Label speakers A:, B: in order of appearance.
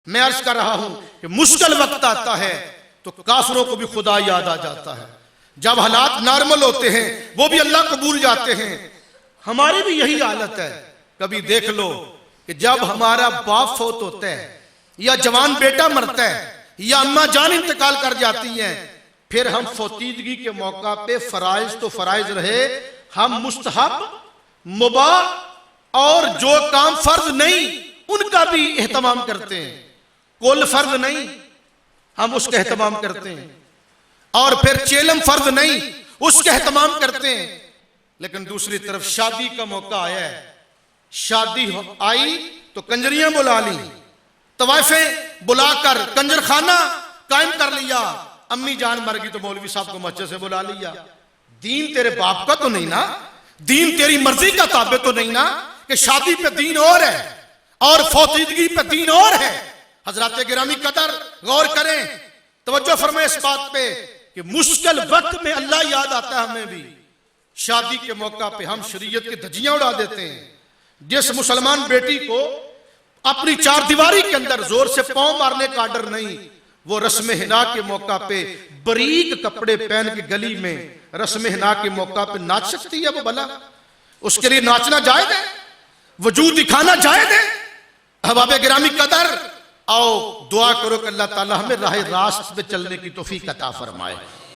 A: मैं अर्ज कर रहा हूं कि मुश्किल वक्त आता है तो काफिरों को भी खुदा याद आ जाता है। जब हालात नॉर्मल होते हैं वो भी अल्लाह को भूल जाते हैं। हमारी भी यही हालत है। कभी देख लो कि जब हमारा बाप फौत होता है या जवान बेटा मरता है या अम्मा जान इंतकाल कर जाती हैं, फिर हम फौतीदगी के मौका पे फराइज तो फराइज रहे, हम मुस्तहब, मुबाह और जो काम फर्ज नहीं उनका भी एहतमाम करते हैं। कुल फर्ज नहीं हम उसका एहतमाम करते हैं, और फिर चेलम फर्ज नहीं उसका एहतमाम करते हैं। लेकिन दूसरी तरफ शादी का मौका आया है, शादी आई तो कंजरियां बुला ली, तवाइफें बुलाकर कंजर खाना कायम कर लिया। अम्मी जान मर गई तो मौलवी साहब को मस्जिद से बुला लिया। दीन तेरे बाप का तो नहीं ना, दीन तेरी मर्जी का ताबे तो नहीं ना कि शादी पे दीन और है और फौतीदगी पे दीन और है। हजरात गिरामी कदर गौर करें, तवज्जो फरमाएं इस बात पे कि मुश्किल वक्त में अल्लाह याद आता है हमें भी। शादी के मौका पे हम शरीयत की धज्जियां उड़ा देते हैं। जिस मुसलमान बेटी को अपनी चार दीवारी के अंदर जोर से पांव मारने का आर्डर नहीं, वो रस्म हिना के मौका पे बारीक कपड़े पहन के गली में रस्म हिना के मौका पे नाच सकती है वो भला? उसके लिए नाचना जायज है, वजूद दिखाना जायज है। अहबाब गिरामी कदर, आओ दुआ करो कि अल्लाह ताला हमें राह रास्त पे चलने की तौफीक अता फरमाए।